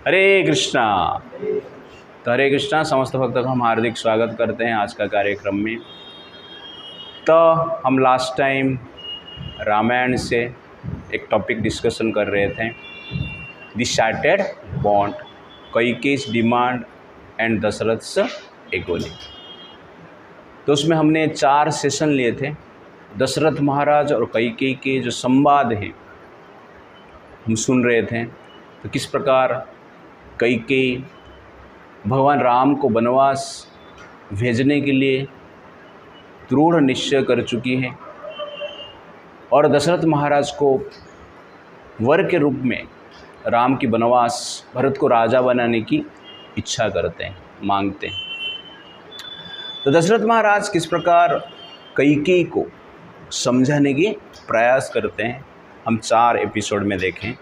हरे कृष्णा। तो हरे कृष्णा समस्त भक्तों का हम हार्दिक स्वागत करते हैं आज का कार्यक्रम में। तो हम लास्ट टाइम रामायण से एक टॉपिक डिस्कशन कर रहे थे, the shorted bond, Kaikeyi's demand and Dasharatha's agony. तो उसमें हमने 4 सेशन लिए थे। दशरथ महाराज और कैकेयी के जो संवाद हैं हम सुन रहे थे। तो किस प्रकार कैकेयी भगवान राम को वनवास भेजने के लिए दृढ़ निश्चय कर चुकी हैं और दशरथ महाराज को वर के रूप में राम की वनवास, भरत को राजा बनाने की इच्छा करते हैं, मांगते हैं। तो दशरथ महाराज किस प्रकार कैकेयी को समझाने की प्रयास करते हैं हम 4 एपिसोड में देखें।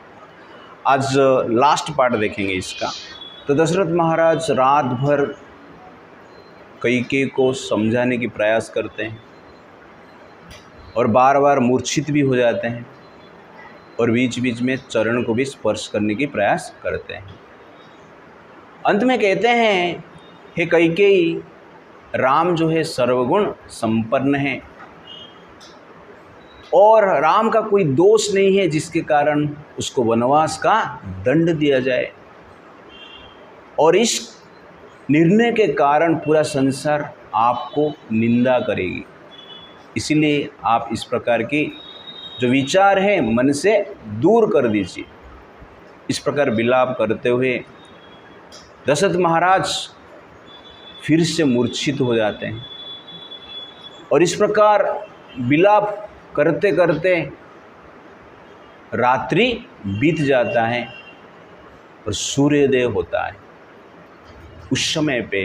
आज लास्ट पार्ट देखेंगे इसका। तो दशरथ महाराज रात भर कैकेयी को समझाने की प्रयास करते हैं और बार बार मूर्छित भी हो जाते हैं और बीच बीच में चरण को भी स्पर्श करने की प्रयास करते हैं। अंत में कहते हैं, हे कैकेयी, राम जो है सर्वगुण संपन्न है और राम का कोई दोष नहीं है जिसके कारण उसको वनवास का दंड दिया जाए, और इस निर्णय के कारण पूरा संसार आपको निंदा करेगी। इसीलिए आप इस प्रकार की जो विचार है मन से दूर कर दीजिए। इस प्रकार विलाप करते हुए दशरथ महाराज फिर से मूर्छित हो जाते हैं और इस प्रकार विलाप करते करते रात्रि बीत जाता है और सूर्योदय होता है। उस समय पे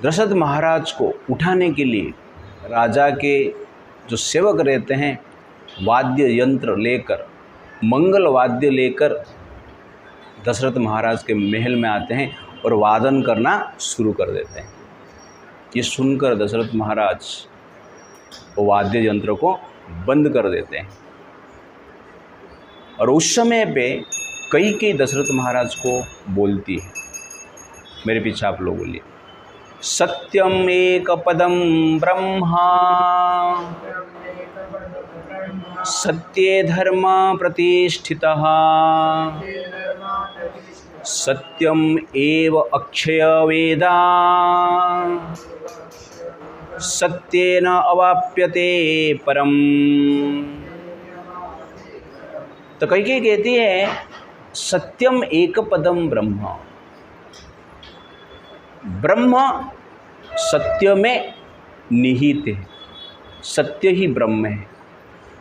दशरथ महाराज को उठाने के लिए राजा के जो सेवक रहते हैं वाद्य यंत्र लेकर, मंगल वाद्य लेकर दशरथ महाराज के महल में आते हैं और वादन करना शुरू कर देते हैं। ये सुनकर दशरथ महाराज वो वाद्य यंत्र को बंद कर देते हैं और उस समय पे कैकेयी दशरथ महाराज को बोलती है, मेरे पीछे आप लोग बोलिए, सत्यम एक पदम ब्रह्मा सत्ये धर्म प्रतिष्ठितः सत्यम एव अक्षय वेदा सत्येन अवाप्यते परम। तो कैकेयी कहती है, सत्यम एक पदम ब्रह्म, ब्रह्म सत्य में निहित है, सत्य ही ब्रह्म है।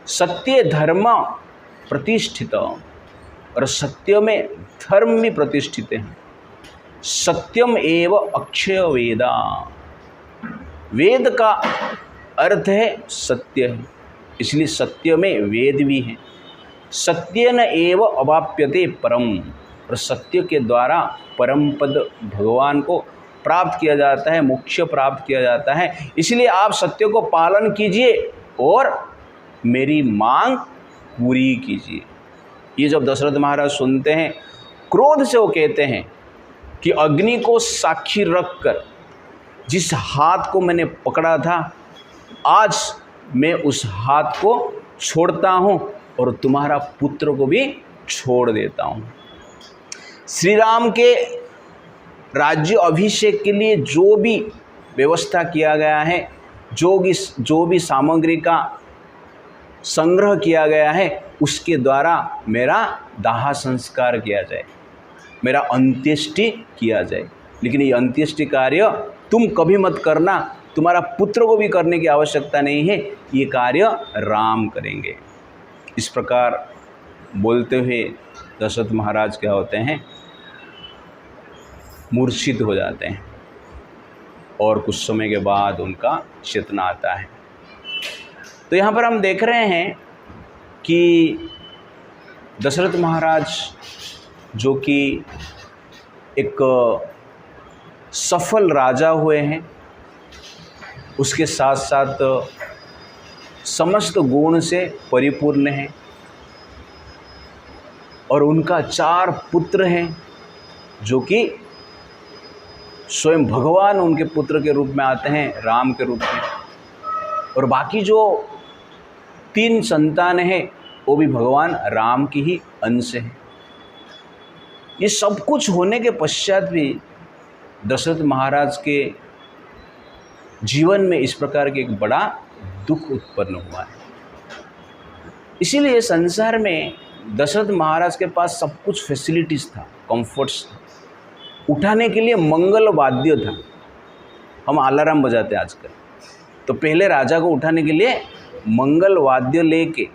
सत्य धर्म प्रतिष्ठित, और सत्य में धर्म भी प्रतिष्ठित है। सत्यम एव अक्षय वेदा, वेद का अर्थ है सत्य है, इसलिए सत्य में वेद भी है। सत्येन एव अवाप्यते परम, और सत्य के द्वारा परम पद भगवान को प्राप्त किया जाता है, मोक्ष प्राप्त किया जाता है। इसलिए आप सत्य को पालन कीजिए और मेरी मांग पूरी कीजिए। ये जब दशरथ महाराज सुनते हैं, क्रोध से वो कहते हैं कि अग्नि को साक्षी रखकर जिस हाथ को मैंने पकड़ा था, आज मैं उस हाथ को छोड़ता हूँ और तुम्हारा पुत्र को भी छोड़ देता हूँ। श्री राम के राज्य अभिषेक के लिए जो भी व्यवस्था किया गया है, जो भी सामग्री का संग्रह किया गया है, उसके द्वारा मेरा दाह संस्कार किया जाए, मेरा अंत्येष्टि किया जाए। लेकिन ये अंत्येष्टि कार्य तुम कभी मत करना, तुम्हारा पुत्र को भी करने की आवश्यकता नहीं है, ये कार्य राम करेंगे। इस प्रकार बोलते हुए दशरथ महाराज क्या होते हैं, मूर्छित हो जाते हैं और कुछ समय के बाद उनका चेतना आता है। तो यहाँ पर हम देख रहे हैं कि दशरथ महाराज जो कि एक सफल राजा हुए हैं, उसके साथ साथ समस्त गुण से परिपूर्ण हैं, और उनका 4 पुत्र हैं जो कि स्वयं भगवान उनके पुत्र के रूप में आते हैं, राम के रूप में। और बाकी जो 3 संतान हैं वो भी भगवान राम की ही अंश हैं। ये सब कुछ होने के पश्चात भी दशरथ महाराज के जीवन में इस प्रकार के एक बड़ा दुख उत्पन्न हुआ है। इसीलिए संसार में दशरथ महाराज के पास सब कुछ फैसिलिटीज़ था, कंफर्ट्स था, उठाने के लिए मंगल वाद्य था। हम अलार्म बजाते आजकल, तो पहले राजा को उठाने के लिए मंगल वाद्य लेके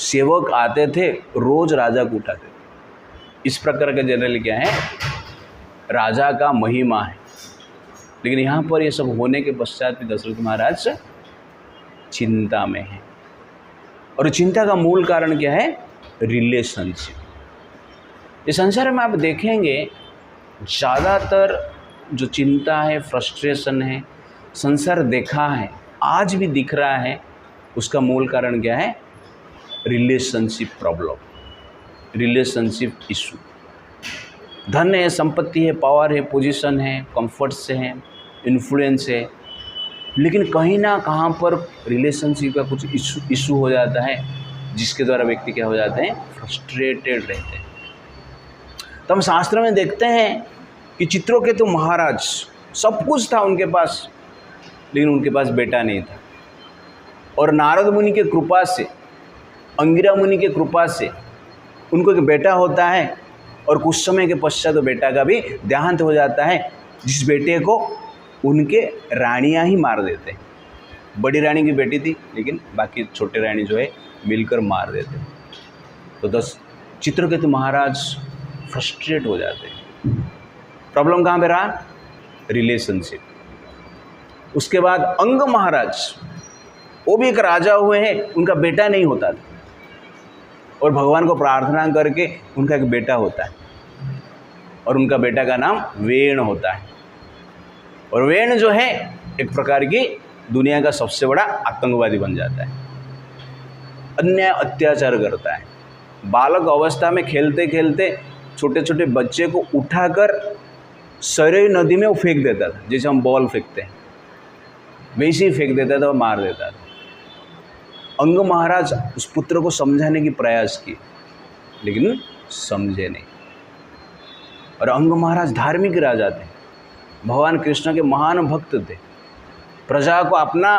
सेवक आते थे, रोज राजा को उठाते थे। इस प्रकार का जनरली क्या है, राजा का महिमा है। लेकिन यहाँ पर ये सब होने के पश्चात भी दशरथ महाराज चिंता में है। और चिंता का मूल कारण क्या है, रिलेशनशिप। इस संसार में आप देखेंगे ज़्यादातर जो चिंता है, फ्रस्ट्रेशन है, संसार देखा है, आज भी दिख रहा है, उसका मूल कारण क्या है, रिलेशनशिप प्रॉब्लम, रिलेशनशिप इशू। धन है, संपत्ति है, पावर है, पोजीशन है, कंफर्ट से है, इन्फ्लुएंस है, लेकिन कहीं ना कहाँ पर रिलेशनशिप का कुछ इशू हो जाता है, जिसके द्वारा व्यक्ति क्या हो जाते हैं, फ्रस्ट्रेटेड रहते हैं। तो हम शास्त्र में देखते हैं कि चित्रकेतु महाराज सब कुछ था उनके पास, लेकिन उनके पास बेटा नहीं था। और नारद मुनि के कृपा से, अंगिरा मुनि के कृपा से उनको एक बेटा होता है, और कुछ समय के पश्चात तो बेटा का भी देहांत हो जाता है, जिस बेटे को उनके रानियां ही मार देते हैं। बड़ी रानी की बेटी थी, लेकिन बाकी छोटे रानी जो है मिलकर मार देते। तो चित्रकेतु महाराज फ्रस्ट्रेट हो जाते हैं। प्रॉब्लम कहाँ पे रहा, रिलेशनशिप। उसके बाद अंग महाराज, वो भी एक राजा हुए हैं, उनका बेटा नहीं होता था, और भगवान को प्रार्थना करके उनका एक बेटा होता है, और उनका बेटा का नाम वेण होता है। और वेण जो है एक प्रकार की दुनिया का सबसे बड़ा आतंकवादी बन जाता है, अन्याय अत्याचार करता है। बालक अवस्था में खेलते खेलते छोटे छोटे बच्चे को उठाकर सरयू नदी में वो फेंक देता था, जैसे हम बॉल फेंकते हैं वैसे ही फेंक देता था और मार देता था। अंग महाराज उस पुत्र को समझाने की प्रयास की, लेकिन समझे नहीं। और अंग महाराज धार्मिक राजा थे, भगवान कृष्ण के महान भक्त थे, प्रजा को अपना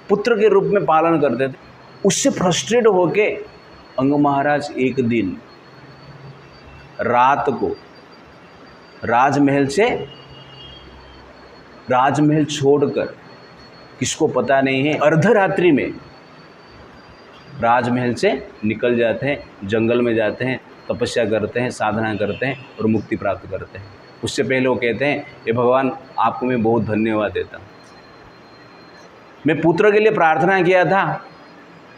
पुत्र के रूप में पालन करते थे। उससे फ्रस्ट्रेट होके अंग महाराज एक दिन रात को राजमहल छोड़कर, किसको पता नहीं है, अर्धरात्रि में राजमहल से निकल जाते हैं, जंगल में जाते हैं, तपस्या करते हैं, साधना करते हैं और मुक्ति प्राप्त करते हैं। उससे पहले वो कहते हैं, ये भगवान आपको मैं बहुत धन्यवाद देता हूँ, मैं पुत्र के लिए प्रार्थना किया था,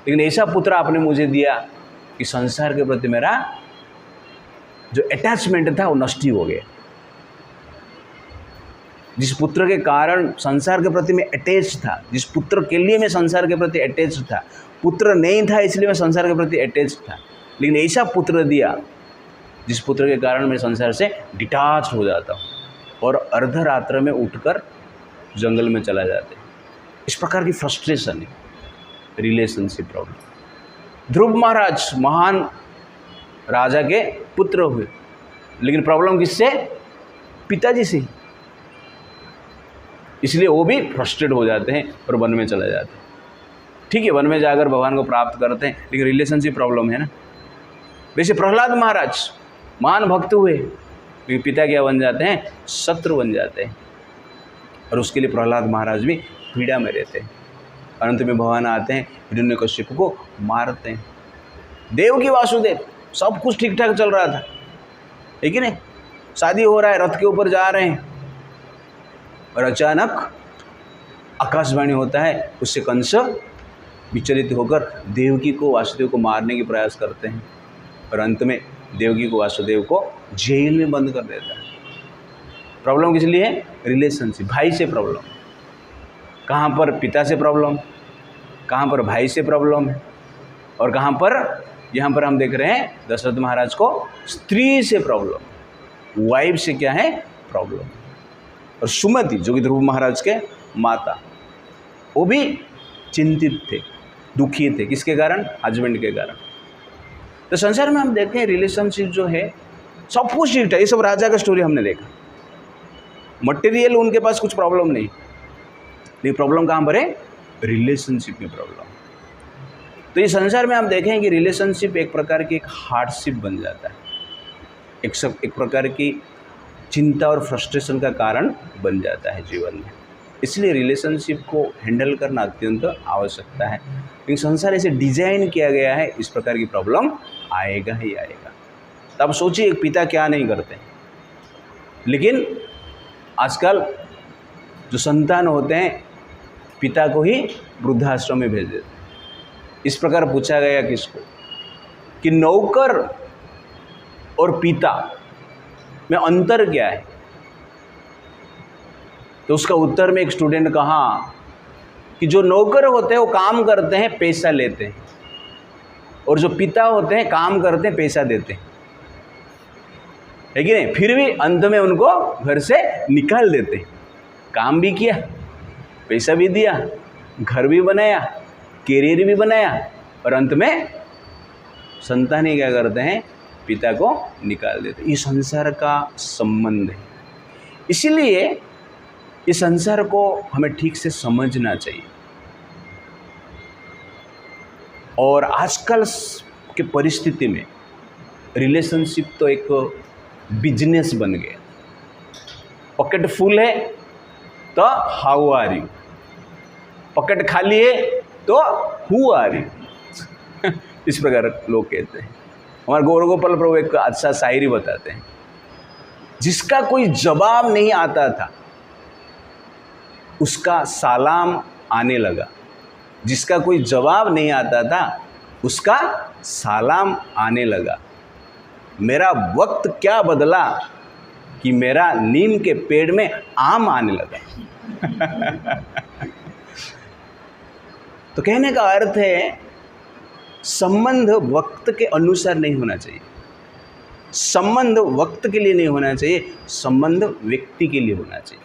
लेकिन ऐसा पुत्र आपने मुझे दिया कि संसार के प्रति मेरा जो अटैचमेंट था वो नष्ट हो गया। जिस पुत्र के कारण संसार के प्रति मैं अटैच था, जिस पुत्र के लिए मैं संसार के प्रति अटैच था, पुत्र नहीं था इसलिए मैं संसार के प्रति अटैच था, लेकिन ऐसा पुत्र दिया जिस पुत्र के कारण मैं संसार से डिटैच हो जाता हूँ और अर्धरात्र में उठकर जंगल में चला जाते हैं। इस प्रकार की फ्रस्ट्रेशन है, रिलेशनशिप प्रॉब्लम। ध्रुव महाराज महान राजा के पुत्र हुए, लेकिन प्रॉब्लम किससे, पिताजी से, इसलिए वो भी फ्रस्ट्रेट हो जाते हैं और वन में चले जाते हैं। ठीक है, वन में जाकर भगवान को प्राप्त करते हैं, लेकिन रिलेशनशिप प्रॉब्लम है ना। वैसे प्रहलाद महाराज महान भक्त हुए, लेकिन पिता क्या बन जाते हैं, शत्रु बन जाते हैं, और उसके लिए प्रहलाद महाराज भी पीड़ा में रहते हैं। अंत में भगवान आते हैं, हिरण्यकश्यप को मारते हैं। देवकी वासुदेव सब कुछ ठीक ठाक चल रहा था, ठीक है ना, शादी हो रहा है, रथ के ऊपर जा रहे हैं, और अचानक आकाशवाणी होता है, उससे कंस विचलित होकर देवकी को वासुदेव को मारने की प्रयास करते हैं, और अंत में देवकी को वासुदेव को जेल में बंद कर देता है। प्रॉब्लम किस लिए है, रिलेशनशिप, भाई से प्रॉब्लम। कहाँ पर पिता से प्रॉब्लम, कहाँ पर भाई से प्रॉब्लम है, और कहाँ पर यहाँ पर हम देख रहे हैं दशरथ महाराज को स्त्री से प्रॉब्लम, वाइफ से क्या है प्रॉब्लम। और सुमति जो कि ध्रुव महाराज के माता, वो भी चिंतित थे, दुखी थे। किसके कारण? हस्बैंड के कारण। तो संसार में हम देखते हैं रिलेशनशिप जो है सब कुछ ठीक है। ये सब राजा का स्टोरी हमने देखा। मटेरियल उनके पास कुछ प्रॉब्लम नहीं, लेकिन प्रॉब्लम कहाँ पर है? रिलेशनशिप में प्रॉब्लम। तो ये संसार में हम देखें कि रिलेशनशिप एक प्रकार की एक हार्डशिप बन जाता है, एक प्रकार की चिंता और फ्रस्ट्रेशन का कारण बन जाता है जीवन में। इसलिए रिलेशनशिप को हैंडल करना अत्यंत आवश्यकता है। लेकिन संसार ऐसे डिजाइन किया गया है, इस प्रकार की प्रॉब्लम आएगा ही आएगा। तब सोचिए एक पिता क्या नहीं करते, लेकिन आजकल जो संतान होते हैं पिता को ही वृद्धाश्रम में भेज देते हैं। इस प्रकार पूछा गया किसको कि नौकर और पिता में अंतर क्या है, तो उसका उत्तर में एक स्टूडेंट कहा कि जो नौकर होते हैं वो काम करते हैं, पैसा लेते हैं, और जो पिता होते हैं काम करते हैं, पैसा देते हैं, है कि नहीं? फिर भी अंत में उनको घर से निकाल देते हैं। काम भी किया, पैसा भी दिया, घर भी बनाया, कैरियर भी बनाया, और अंत में संतान ही क्या करते हैं? पिता को निकाल देते। ये संसार का संबंध है। इसीलिए इस संसार को हमें ठीक से समझना चाहिए। और आजकल के परिस्थिति में रिलेशनशिप तो एक बिजनेस बन गया। पॉकेट फुल है तो हाउ आर यू, पॉकेट खाली है तो हु आर यू इस प्रकार लोग कहते हैं। हमारे गौर गोपाल प्रभु एक अच्छा शायरी बताते हैं, जिसका कोई जवाब नहीं आता था उसका सलाम आने लगा, जिसका कोई जवाब नहीं आता था उसका सलाम आने लगा। मेरा वक्त क्या बदला कि मेरा नीम के पेड़ में आम आने लगा तो कहने का अर्थ है संबंध वक्त के अनुसार नहीं होना चाहिए, संबंध वक्त के लिए नहीं होना चाहिए, संबंध व्यक्ति के लिए होना चाहिए।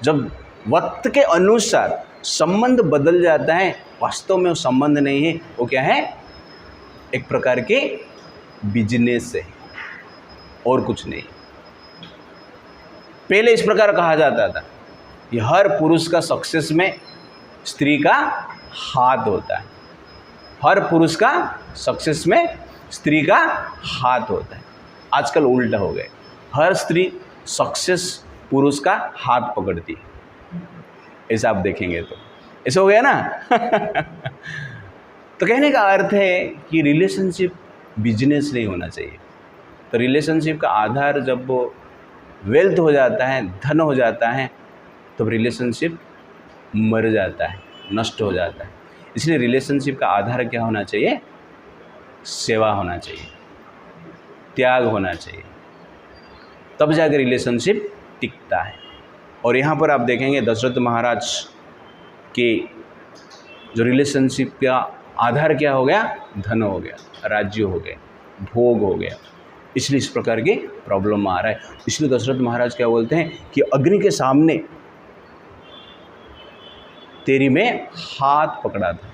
जब वक्त के अनुसार संबंध बदल जाता है, वास्तव में वो संबंध नहीं है, वो क्या है? एक प्रकार के बिजनेस है और कुछ नहीं। पहले इस प्रकार कहा जाता था कि हर पुरुष का सक्सेस में स्त्री का हाथ होता है, हर पुरुष का सक्सेस में स्त्री का हाथ होता है। आजकल उल्टा हो गया, हर स्त्री सक्सेस पुरुष का हाथ पकड़ती है। ऐसा आप देखेंगे तो ऐसा हो गया ना तो कहने का अर्थ है कि रिलेशनशिप बिजनेस नहीं होना चाहिए। तो रिलेशनशिप का आधार जब वेल्थ हो जाता है, धन हो जाता है, तो रिलेशनशिप मर जाता है, नष्ट हो जाता है। इसलिए रिलेशनशिप का आधार क्या होना चाहिए? सेवा होना चाहिए, त्याग होना चाहिए, तब जाकर रिलेशनशिप टिकता है। और यहाँ पर आप देखेंगे दशरथ महाराज के जो रिलेशनशिप का आधार क्या हो गया? धन हो गया, राज्य हो गया, भोग हो गया। इसलिए इस प्रकार की प्रॉब्लम आ रहा है। इसलिए दशरथ महाराज क्या बोलते हैं कि अग्नि के सामने तेरी मैं हाथ पकड़ा था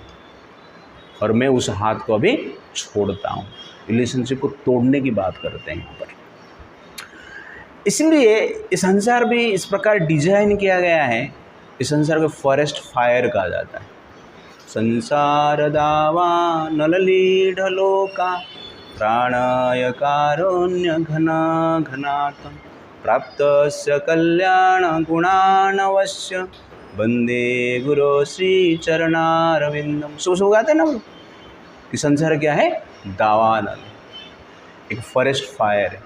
और मैं उस हाथ को अभी छोड़ता हूँ। रिलेशनशिप को तोड़ने की बात करते हैं यहाँ पर। इसलिए इस संसार भी इस प्रकार डिजाइन किया गया है। इस संसार को फॉरेस्ट फायर कहा जाता है। संसार दावा नललीढलोका प्राणाय कारुण्य घना घनातम प्राप्तस्य कल्याण गुणानवश्य वंदे गुरु श्री चरणारविंदम। सुबह गाते हैं ना हम कि संसार क्या है? दावा नल, एक फॉरेस्ट फायर है।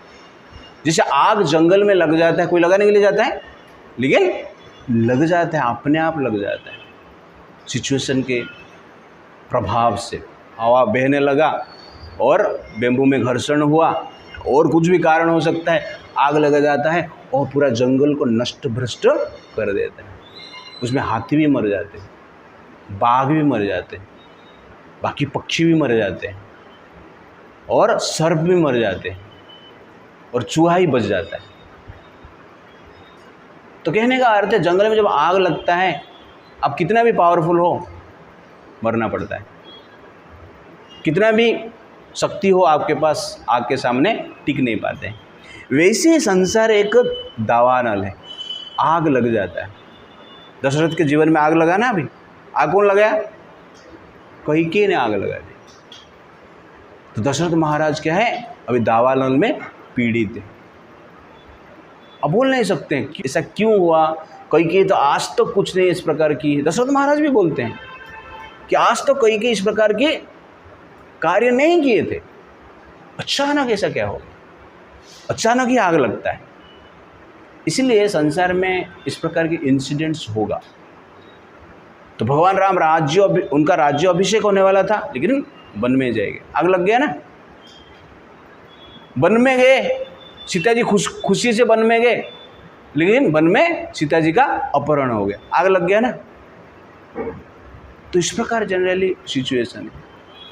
जैसे आग जंगल में लग जाता है, कोई लगाने के लिए जाता है, लेकिन लग जाता है, अपने आप लग जाता है। सिचुएशन के प्रभाव से हवा बहने लगा और बेम्बू में घर्षण हुआ और कुछ भी कारण हो सकता है, आग लग जाता है और पूरा जंगल को नष्ट भ्रष्ट कर देता है। उसमें हाथी भी मर जाते हैं, बाघ भी मर जाते हैं, बाकी पक्षी भी मर जाते हैं और सर्प भी मर जाते हैं और चूहा ही बच जाता है। तो कहने का अर्थ है जंगल में जब आग लगता है, आप कितना भी पावरफुल हो मरना पड़ता है, कितना भी शक्ति हो आपके पास, आग के सामने टिक नहीं पाते हैं। वैसे ही संसार एक दावानल है, आग लग जाता है। दशरथ के जीवन में आग लगा ना, अभी आग कौन लगाया? कैकेयी ने आग लगा दी। तो दशरथ महाराज क्या है, अभी दावानल में पीड़ित है। अब बोल नहीं सकते हैं कि ऐसा क्यों हुआ, कैकेयी तो आज तक तो कुछ नहीं इस प्रकार की है। दशरथ महाराज भी बोलते हैं कि आज तक तो कैकेयी इस प्रकार के कार्य नहीं किए थे, अचानक ऐसा क्या हो गया, अचानक ही आग लगता है। इसलिए संसार में इस प्रकार के इंसिडेंट्स होगा। तो भगवान राम उनका राज्य अभिषेक होने वाला था, लेकिन वन में जाएंगे, आग लग गया ना। वन में गए, सीता जी खुशी से वन में गए, लेकिन वन में सीता जी का अपहरण हो गया, आग लग गया ना। तो इस प्रकार जनरली सिचुएशन है।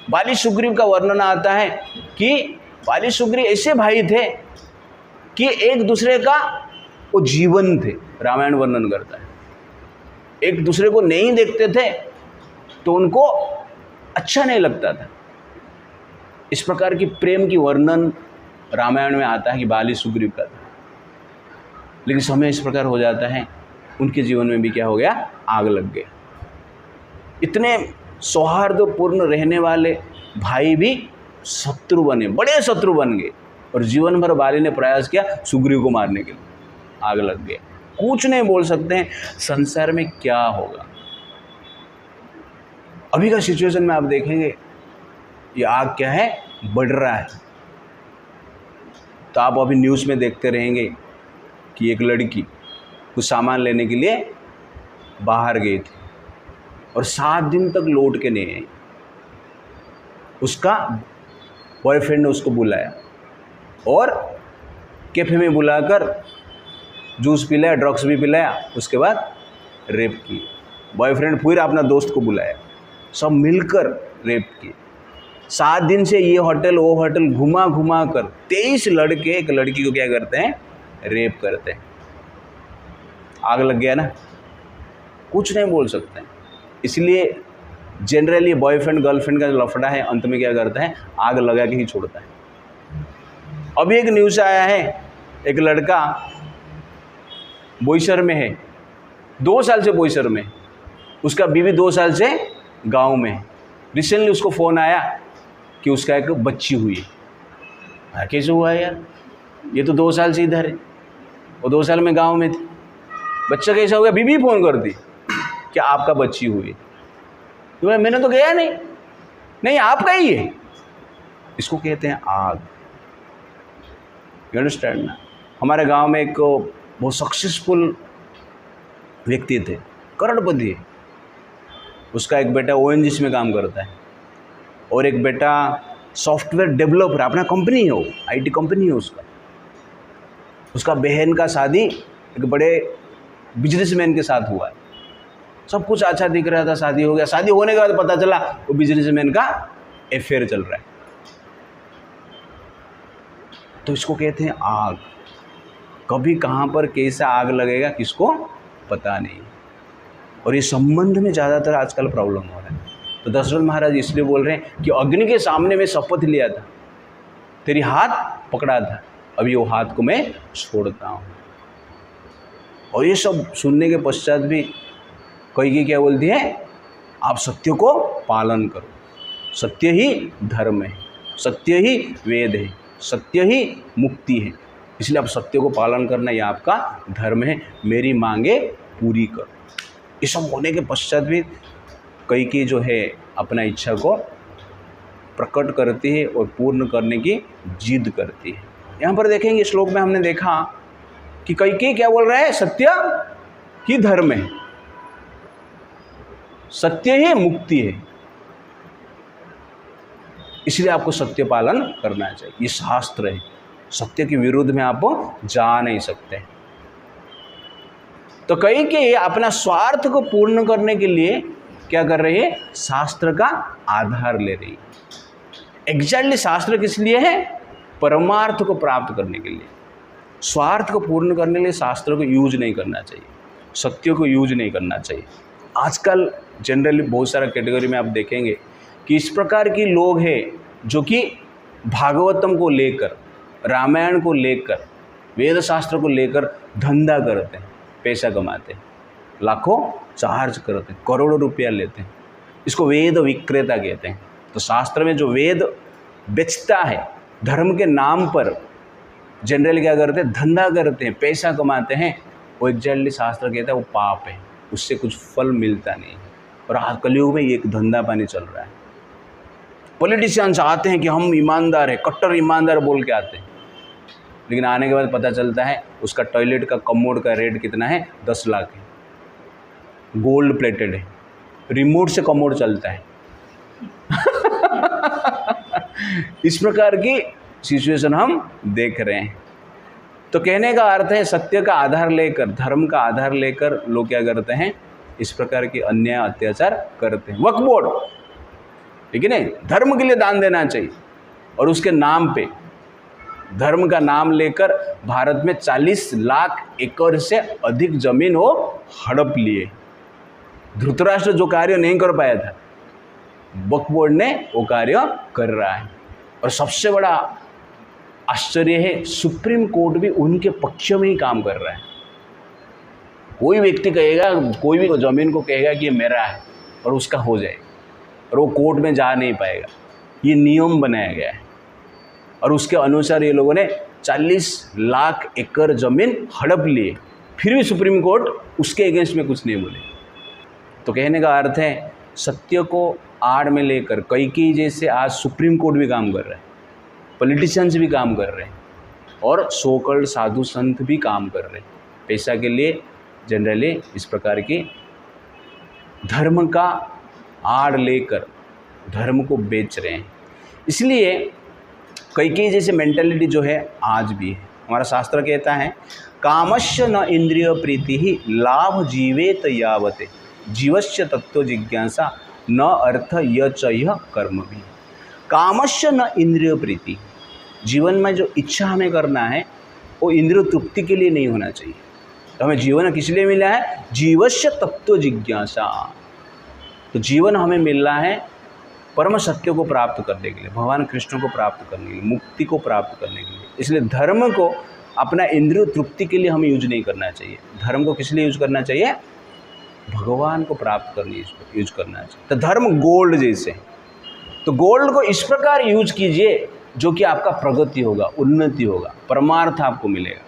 बाली सुग्रीव का वर्णन आता है कि बाली सुग्रीव ऐसे भाई थे कि एक दूसरे का वो जीवन थे। रामायण वर्णन करता है, एक दूसरे को नहीं देखते थे तो उनको अच्छा नहीं लगता था। इस प्रकार की प्रेम की वर्णन रामायण में आता है कि बाली सुग्रीव का था। लेकिन समय इस प्रकार हो जाता है, उनके जीवन में भी क्या हो गया, आग लग गई। इतने सौहार्दपूर्ण रहने वाले भाई भी शत्रु बने, बड़े शत्रु बन गए, और जीवन भर बाली ने प्रयास किया सुग्रीव को मारने के लिए, आग लग गया। कुछ नहीं बोल सकते हैं संसार में क्या होगा। अभी का सिचुएशन में आप देखेंगे ये आग क्या है, बढ़ रहा है। तो आप अभी न्यूज़ में देखते रहेंगे कि एक लड़की कुछ सामान लेने के लिए बाहर गई थी और 7 दिन तक लौट के नहीं आई। उसका बॉयफ्रेंड ने उसको बुलाया और कैफे में बुलाकर जूस पिलाया, ड्रग्स भी पिलाया, उसके बाद रेप की। बॉयफ्रेंड फिर अपना दोस्त को बुलाया, सब मिलकर रेप की। 7 दिन से ये होटल वो होटल घुमा घुमा कर 23 लड़के एक लड़की को क्या करते हैं, रेप करते हैं। आग लग गया ना, कुछ नहीं बोल सकते हैं। इसलिए जनरली बॉयफ्रेंड गर्लफ्रेंड का जो लफड़ा है अंत में क्या करता है, आग लगा के ही छोड़ता है। अभी एक न्यूज़ आया है, एक लड़का बोईसर में है, 2 साल से बोईसर में, उसका बीवी 2 साल से गांव में है। रिसेंटली उसको फ़ोन आया कि उसका एक बच्ची हुई है। कैसे हुआ है यार, ये तो 2 साल से इधर है, वो 2 साल में गांव में थी, बच्चा कैसा हो गया? बीवी फ़ोन कर दी कि आपका बच्ची हुई। तो मैंने तो गया नहीं आपका ही है। इसको कहते हैं आग। यू अंडरस्टैंड ना। हमारे गांव में एक बहुत सक्सेसफुल व्यक्ति थे, करोड़पति। उसका एक बेटा ONGC में काम करता है और एक बेटा सॉफ्टवेयर डेवलपर, अपना कंपनी है, वो IT कंपनी है उसका। उसका बहन का शादी एक बड़े बिजनेसमैन के साथ हुआ है। सब कुछ अच्छा दिख रहा था, शादी हो गया। शादी होने के बाद पता चला वो बिजनेसमैन का अफेयर चल रहा है। तो इसको कहते हैं आग। कभी कहाँ पर कैसा आग लगेगा किसको पता नहीं। और ये संबंध में ज़्यादातर आजकल प्रॉब्लम हो रहा है। तो दशरथ महाराज इसलिए बोल रहे हैं कि अग्नि के सामने मैं शपथ लिया था, तेरी हाथ पकड़ा था, अभी वो हाथ को मैं छोड़ता हूँ। और ये सब सुनने के पश्चात भी कैकेयी क्या बोलती है, आप सत्य को पालन करो, सत्य ही धर्म है, सत्य ही वेद है, सत्य ही मुक्ति है, इसलिए आप सत्य को पालन करना ये आपका धर्म है, मेरी मांगे पूरी करो। ये सब होने के पश्चात भी कैकेयी जो है अपना इच्छा को प्रकट करती है और पूर्ण करने की जिद करती है। यहाँ पर देखेंगे श्लोक में हमने देखा कि कैकेयी क्या बोल रहा है, सत्य ही धर्म है, सत्य ही मुक्ति है, इसलिए आपको सत्य पालन करना चाहिए। ये शास्त्र है, सत्य के विरुद्ध में आप जा नहीं सकते। तो कैकेयी अपना स्वार्थ को पूर्ण करने के लिए क्या कर रही है? शास्त्र का आधार ले रही है। एग्जैक्टली शास्त्र किस लिए है? परमार्थ को प्राप्त करने के लिए, स्वार्थ को पूर्ण करने के लिए शास्त्र को यूज नहीं करना चाहिए, सत्य को यूज नहीं करना चाहिए। आजकल जनरली बहुत सारा कैटेगरी में आप देखेंगे कि इस प्रकार के लोग हैं जो कि भागवतम को लेकर, रामायण को लेकर, वेद शास्त्र को लेकर धंधा करते हैं, पैसा कमाते हैं, लाखों चार्ज करते हैं, करोड़ों रुपया लेते हैं। इसको वेद विक्रेता कहते हैं। तो शास्त्र में जो वेद बेचता है धर्म के नाम पर, जनरली क्या करते हैं? धंधा करते हैं, पैसा कमाते हैं, वो एग्जैक्टली शास्त्र कहता है वो पाप है, उससे कुछ फल मिलता नहीं। और आज कलयुग में ये एक धंधा पानी चल रहा है। पॉलिटिशियंस आते हैं कि हम ईमानदार है, कट्टर ईमानदार बोल के आते हैं, लेकिन आने के बाद पता चलता है उसका टॉयलेट का कमोड का रेट कितना है? 10 लाख है, गोल्ड प्लेटेड है, रिमोट से कमोड चलता है। इस प्रकार की सिचुएशन हम देख रहे हैं। तो कहने का अर्थ है सत्य का आधार लेकर, धर्म का आधार लेकर लोग क्या करते हैं? इस प्रकार की अन्याय अत्याचार करते हैं। वक्फ बोर्ड, ठीक है ना, धर्म के लिए दान देना चाहिए, और उसके नाम पे धर्म का नाम लेकर भारत में 40 लाख एकड़ से अधिक जमीन वो हड़प लिए। धृतराष्ट्र जो कार्य नहीं कर पाया था, वक्फ बोर्ड ने वो कार्य कर रहा है। और सबसे बड़ा आश्चर्य है, सुप्रीम कोर्ट भी उनके पक्ष में ही काम कर रहा है। कोई व्यक्ति कहेगा, कोई भी जमीन को कहेगा कि ये मेरा है और उसका हो जाएगा, और वो कोर्ट में जा नहीं पाएगा। ये नियम बनाया गया है, और उसके अनुसार ये लोगों ने 40 लाख एकड़ जमीन हड़प लिए, फिर भी सुप्रीम कोर्ट उसके अगेंस्ट में कुछ नहीं बोले। तो कहने का अर्थ है सत्य को आड़ में लेकर कई जैसे आज सुप्रीम कोर्ट भी काम कर रहा है, पॉलिटिशियंस भी काम कर रहे हैं, और सोकल्ड साधु संत भी काम कर रहे हैं। पैसा के लिए जनरली इस प्रकार की धर्म का आड़ लेकर धर्म को बेच रहे हैं। इसलिए कई जैसे मेंटालिटी जो है आज भी है। हमारा शास्त्र कहता है कामस्य न इंद्रिय प्रीति ही लाभ जीवेत यावते जीवस्य तत्व जिज्ञासा न अर्थ यच यह कर्म भी। कामस्य न इंद्रिय प्रीति, जीवन में जो इच्छा हमें करना है वो इंद्रिय तृप्ति के लिए नहीं होना चाहिए। तो हमें जीवन किस लिए मिला है? जीवस्य तत्व जिज्ञासा। तो जीवन हमें मिल रहा है परम सत्य को प्राप्त करने के लिए, भगवान कृष्ण को प्राप्त करने के लिए, मुक्ति को प्राप्त करने के लिए। इसलिए धर्म को अपना इंद्रिय तृप्ति के लिए हमें यूज नहीं करना चाहिए। धर्म को किस लिए यूज करना चाहिए? भगवान को प्राप्त करने यूज करना चाहिए। तो धर्म गोल्ड जैसे, तो गोल्ड को इस प्रकार यूज कीजिए जो कि आपका प्रगति होगा, उन्नति होगा, परमार्थ आपको मिलेगा।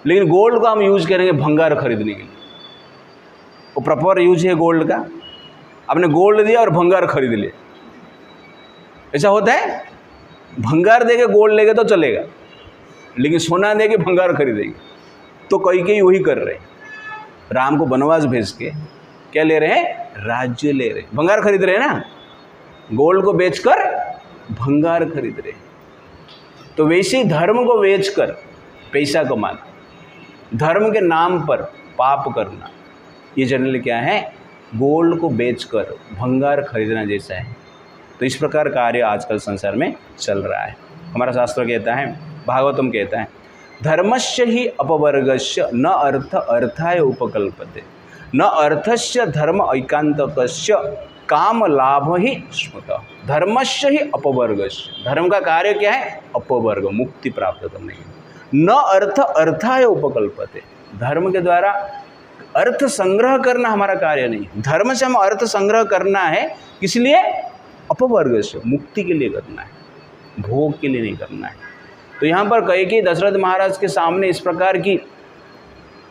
लेकिन गोल्ड को हम यूज करेंगे भंगार खरीदने के लिए, वो प्रॉपर यूज है गोल्ड का। आपने गोल्ड दिया और भंगार खरीद लिया, ऐसा होता है? भंगार देके गोल्ड लेके तो चलेगा, लेकिन सोना देके भंगार खरीदेंगे। तो कई वही कर रहे हैं। राम को वनवास भेज के क्या ले रहे हैं? राज्य ले रहे हैं, भंगार खरीद रहे हैं ना, गोल्ड को बेचकर भंगार खरीद रहे हैं। तो वैसे ही धर्म को बेचकर पैसा कमाना, धर्म के नाम पर पाप करना, ये जनरली क्या है? गोल्ड को बेचकर भंगार खरीदना जैसा है। तो इस प्रकार कार्य आजकल संसार में चल रहा है। हमारा शास्त्र कहता है, भागवतम कहता है, धर्मस्य ही अपवर्गस्य न अर्थ अर्थाय उपकल्पते न अर्थस्य धर्म ऐकांतकस्य काम लाभ ही स्मृतः। धर्मस्य ही अपवर्गस्य, धर्म का कार्य क्या है? अपवर्ग, मुक्ति प्राप्त करने के लिए। न अर्थ अर्थाय उपकल्पते, धर्म के द्वारा अर्थ संग्रह करना हमारा कार्य नहीं। धर्म से हम अर्थ संग्रह करना है, इसलिए अपवर्ग से, मुक्ति के लिए करना है, भोग के लिए नहीं करना है। तो यहाँ पर कैकेयी दशरथ महाराज के सामने इस प्रकार की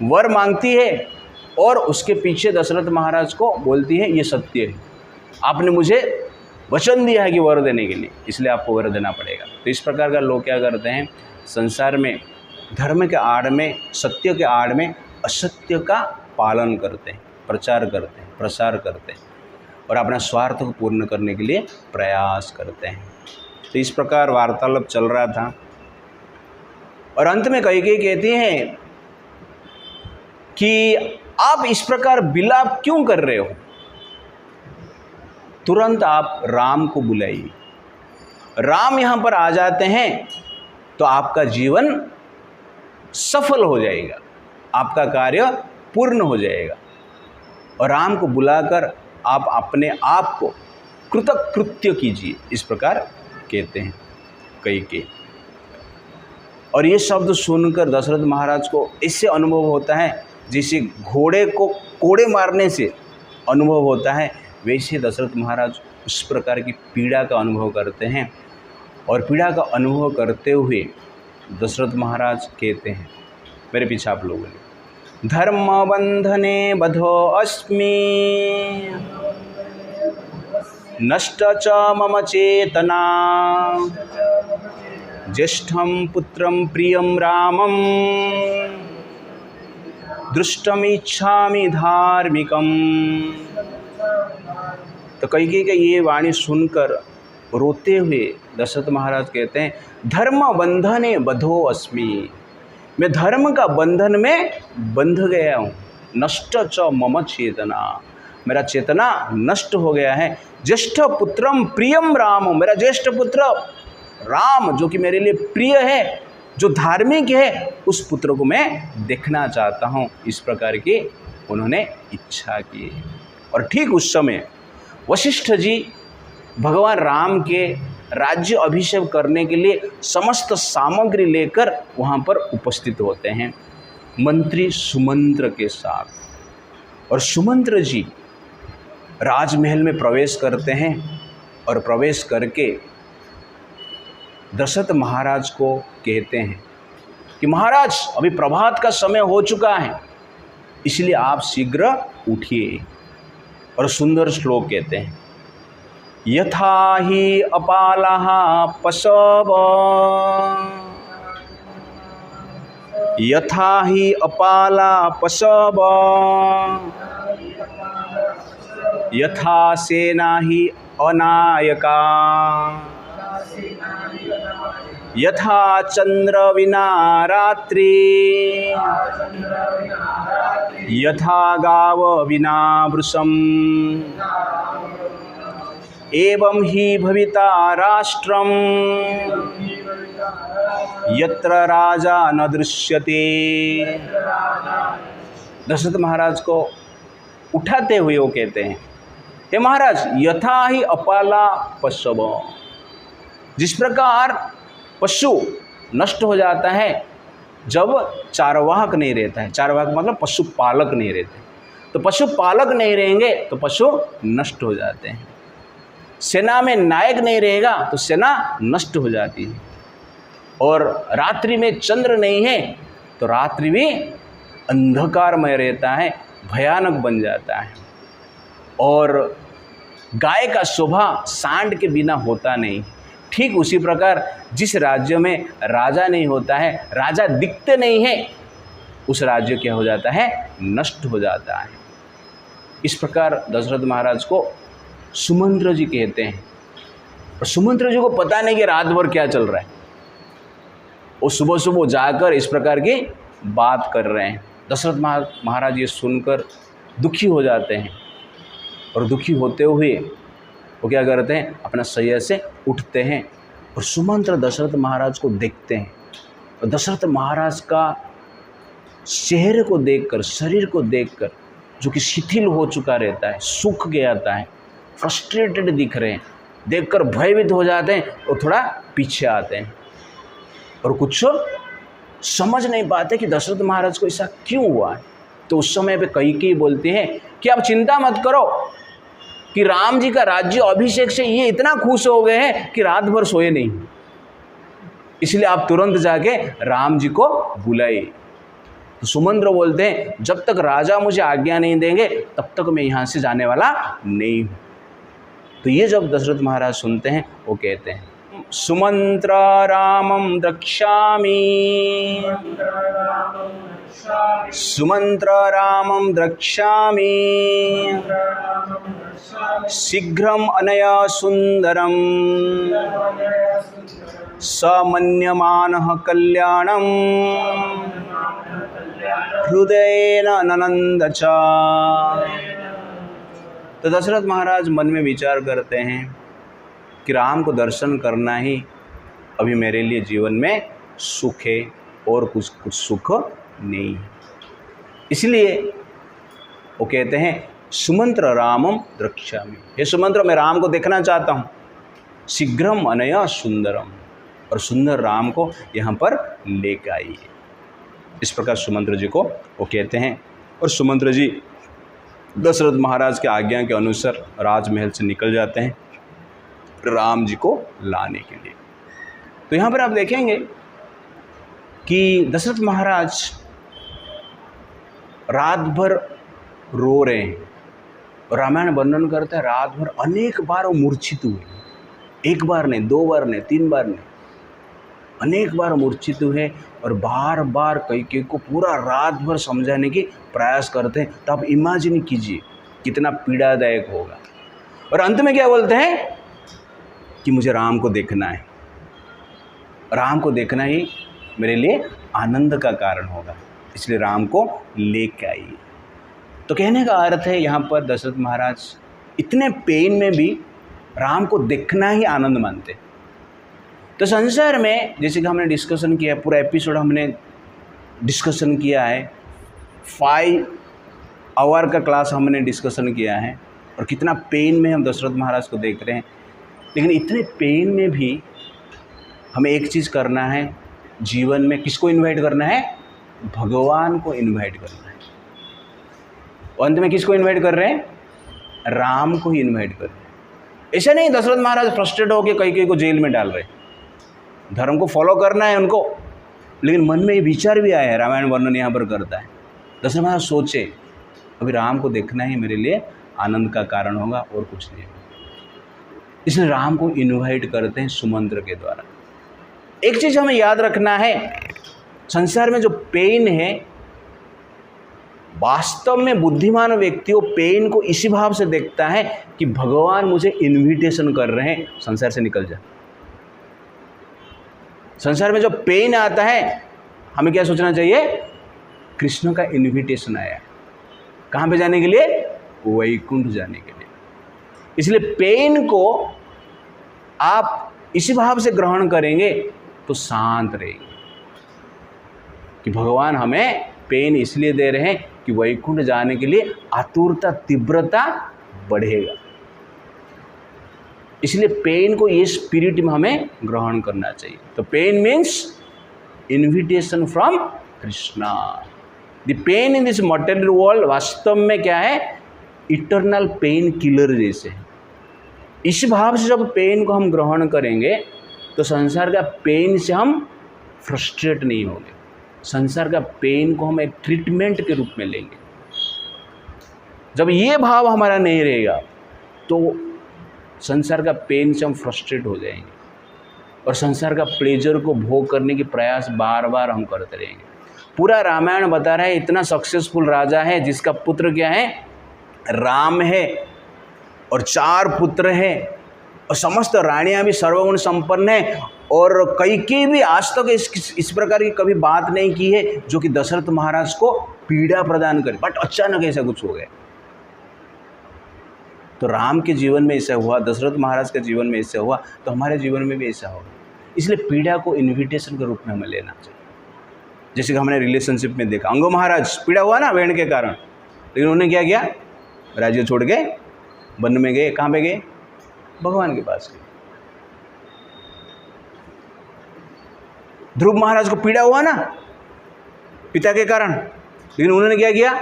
वर मांगती है, और उसके पीछे दशरथ महाराज को बोलती है ये सत्य है, आपने मुझे वचन दिया है कि वर देने के लिए, इसलिए आपको वर देना पड़ेगा। तो इस प्रकार का लोग क्या करते हैं? संसार में धर्म के आड़ में, सत्य के आड़ में असत्य का पालन करते हैं, प्रचार करते हैं, प्रसार करते हैं, और अपना स्वार्थ को पूर्ण करने के लिए प्रयास करते हैं। तो इस प्रकार वार्तालाप चल रहा था, और अंत में कैकेयी कहती हैं कि आप इस प्रकार विलाप क्यों कर रहे हो? तुरंत आप राम को बुलाइए। राम यहाँ पर आ जाते हैं तो आपका जीवन सफल हो जाएगा, आपका कार्य पूर्ण हो जाएगा। और राम को बुलाकर आप अपने आप को कृतकृत्य कीजिए, इस प्रकार कहते हैं कैकेयी। और ये शब्द सुनकर दशरथ महाराज को इससे अनुभव होता है जैसे घोड़े को कोड़े मारने से अनुभव होता है, वैसे दशरथ महाराज उस प्रकार की पीड़ा का अनुभव करते हैं। और पीड़ा का अनुभव करते हुए दशरथ महाराज कहते हैं, मेरे पीछे आप लोग बोलिए, धर्म बंधने बधो अस्मि नष्ट च मम चेतना ज्येष्ठं पुत्रं प्रियं रामं दृष्टमिच्छामि धार्मिकम्। तो कैकेयी का ये वाणी सुनकर रोते हुए दशरथ महाराज कहते हैं, धर्म बंधने बधो अस्मि, मैं धर्म का बंधन में बंध गया हूँ। नष्ट च मम चेतना, मेरा चेतना नष्ट हो गया है। ज्येष्ठ पुत्रम प्रियम राम, मेरा ज्येष्ठ पुत्र राम जो कि मेरे लिए प्रिय है, जो धार्मिक है, उस पुत्र को मैं देखना चाहता हूँ। इस प्रकार की उन्होंने इच्छा की। और ठीक उस समय वशिष्ठ जी भगवान राम के राज्य अभिषेक करने के लिए समस्त सामग्री लेकर वहाँ पर उपस्थित होते हैं मंत्री सुमंत्र के साथ। और सुमंत्र जी राजमहल में प्रवेश करते हैं और प्रवेश करके दशरथ महाराज को कहते हैं कि महाराज अभी प्रभात का समय हो चुका है, इसलिए आप शीघ्र उठिए। और सुंदर श्लोक कहते हैं, यथा ही अपालः पशव यथा ही अपाला पशव यथा सेना ही अनायका यथा चंद्र विना रात्रि यथा गाव विना वृषम् एवं ही भविता राष्ट्रम् यत्र राजा न दृश्यते। दशरथ महाराज को उठाते हुए वो कहते हैं, हे महाराज, यथा ही अपाला पशव, जिस प्रकार पशु नष्ट हो जाता है जब चारवाहक नहीं रहता है, चारवाहक मतलब पशुपालक नहीं रहते, तो पशुपालक नहीं रहेंगे तो पशु नष्ट हो जाते हैं। सेना में नायक नहीं रहेगा तो सेना नष्ट हो जाती है। और रात्रि में चंद्र नहीं है तो रात्रि भी अंधकारमय रहता है, भयानक बन जाता है। और गाय का शोभा सांड के बिना होता नहीं। ठीक उसी प्रकार जिस राज्य में राजा नहीं होता है, राजा दिखते नहीं है, उस राज्य क्या हो जाता है, नष्ट हो जाता है। इस प्रकार दशरथ महाराज को सुमंत्र जी कहते हैं। और सुमंत्र जी को पता नहीं कि रात भर क्या चल रहा है, वो सुबह सुबह जाकर इस प्रकार की बात कर रहे हैं। दशरथ महाराज ये सुनकर दुखी हो जाते हैं। और दुखी होते हुए वो क्या करते हैं, अपना शय्या से उठते हैं और सुमंत्र दशरथ महाराज को देखते हैं। और दशरथ महाराज का चेहरे को देखकर, शरीर को देखकर, जो कि शिथिल हो चुका रहता है, सूख गया है, फ्रस्ट्रेटेड दिख रहे हैं, देखकर भयभीत हो जाते हैं और थोड़ा पीछे आते हैं और कुछ समझ नहीं पाते कि दशरथ महाराज को ऐसा क्यों हुआ है। तो उस समय पे कैकेयी बोलती है कि आप चिंता मत करो कि राम जी का राज्य अभिषेक से ये इतना खुश हो गए हैं कि रात भर सोए नहीं, इसलिए आप तुरंत जाके राम जी को बुलाइए। तो सुमंत्र बोलते हैं, जब तक राजा मुझे आज्ञा नहीं देंगे तब तक मैं यहाँ से जाने वाला नहीं हूँ। तो ये जब दशरथ महाराज सुनते हैं वो कहते हैं, सुमंत्र रामं द्रक्ष्यामि सुमंत्र रामं द्रक्ष्यामि शीघ्रम अनया सुंदरम समन्यमानः कल्याणं हृदयेन ननन्द च। तो दशरथ महाराज मन में विचार करते हैं कि राम को दर्शन करना ही अभी मेरे लिए जीवन में सुख है और कुछ सुख नहीं है। इसलिए वो कहते हैं सुमंत्र रामम द्रक्ष्यामि, ये सुमंत्र मैं राम को देखना चाहता हूँ, शीघ्रम अनया सुंदरम, और सुंदर राम को यहाँ पर लेकर आइए। इस प्रकार सुमंत्र जी को वो कहते हैं। और सुमंत्र जी दशरथ महाराज के आज्ञा के अनुसार राजमहल से निकल जाते हैं राम जी को लाने के लिए। तो यहाँ पर आप देखेंगे कि दशरथ महाराज रात भर रो रहे हैं। रामायण वर्णन करता है रात भर अनेक बार वो मूर्छित हुए, एक बार नहीं, 2 बार नहीं, 3 बार नहीं, अनेक बार मूर्छित हुए और बार बार कैकेयी को पूरा रात भर समझाने की प्रयास करते हैं। तो आप इमेजिन कीजिए कितना पीड़ादायक होगा। और अंत में क्या बोलते हैं कि मुझे राम को देखना है, राम को देखना ही मेरे लिए आनंद का कारण होगा, इसलिए राम को लेके आइए। तो कहने का अर्थ है यहाँ पर दशरथ महाराज इतने पेन में भी राम को देखना ही आनंद मानते। तो संसार में जैसे कि हमने डिस्कशन किया, पूरा एपिसोड हमने डिस्कशन किया है, 5 आवर का क्लास हमने डिस्कशन किया है, और कितना पेन में हम दशरथ महाराज को देख रहे हैं। लेकिन इतने पेन में भी हमें एक चीज़ करना है जीवन में, किसको इनवाइट करना है? भगवान को इनवाइट करना है। और अंत में किसको इनवाइट कर रहे हैं? राम को ही इनवाइट कर रहे हैं। ऐसा नहीं दशरथ महाराज फ्रस्ट्रेट होकर कैकेयी को जेल में डाल रहे हैं, धर्म को फॉलो करना है उनको, लेकिन मन में ये विचार भी आया है, रामायण वर्णन यहाँ पर करता है। दशरथ महाराज सोचे अभी राम को देखना ही मेरे लिए आनंद का कारण होगा और कुछ नहीं, इसलिए राम को इनवाइट करते हैं सुमंत्र के द्वारा। एक चीज़ हमें याद रखना है, संसार में जो पेन है, वास्तव में बुद्धिमान व्यक्ति वो पेन को इसी भाव से देखता है कि भगवान मुझे इनविटेशन कर रहे हैं, संसार से निकल जा। संसार में जो पेन आता है हमें क्या सोचना चाहिए? कृष्ण का इनविटेशन आया, कहाँ पे जाने के लिए? वैकुंठ जाने के लिए। इसलिए पेन को आप इसी भाव से ग्रहण करेंगे तो शांत रहेंगे कि भगवान हमें पेन इसलिए दे रहे हैं कि वैकुंठ जाने के लिए आतुरता, तीव्रता बढ़ेगा। इसलिए पेन को ये स्पिरिट में हमें ग्रहण करना चाहिए। तो pain means invitation from Krishna. The pain in this material world वास्तव में क्या है? इटर्नल पेन किलर जैसे है। इस भाव से जब पेन को हम ग्रहण करेंगे तो संसार का पेन से हम फ्रस्ट्रेट नहीं होंगे, संसार का पेन को हम एक ट्रीटमेंट के रूप में लेंगे। जब ये भाव हमारा नहीं रहेगा तो संसार का पेन से हम फ्रस्ट्रेट हो जाएंगे और संसार का प्लेजर को भोग करने की प्रयास बार बार हम करते रहेंगे। पूरा रामायण बता रहा है इतना सक्सेसफुल राजा है जिसका पुत्र क्या है? राम है, और 4 पुत्र हैं, और समस्त रानियां भी सर्वगुण संपन्न है, और कैकेयी भी आज तक इस प्रकार की कभी बात नहीं की है जो कि दशरथ महाराज को पीड़ा प्रदान करे। बट अचानक ऐसा कुछ हो गया। तो राम के जीवन में ऐसा हुआ, दशरथ महाराज के जीवन में ऐसा हुआ, तो हमारे जीवन में भी ऐसा होगा। इसलिए पीड़ा को इन्विटेशन के रूप में हमें लेना चाहिए। जैसे कि हमने रिलेशनशिप में देखा, अंगो महाराज पीड़ा हुआ ना वेण के कारण, लेकिन उन्होंने क्या किया? राज्य छोड़ के वन में गए। कहाँ पे गए? भगवान के पास गए। ध्रुव महाराज को पीड़ा हुआ ना पिता के कारण, लेकिन उन्होंने क्या किया?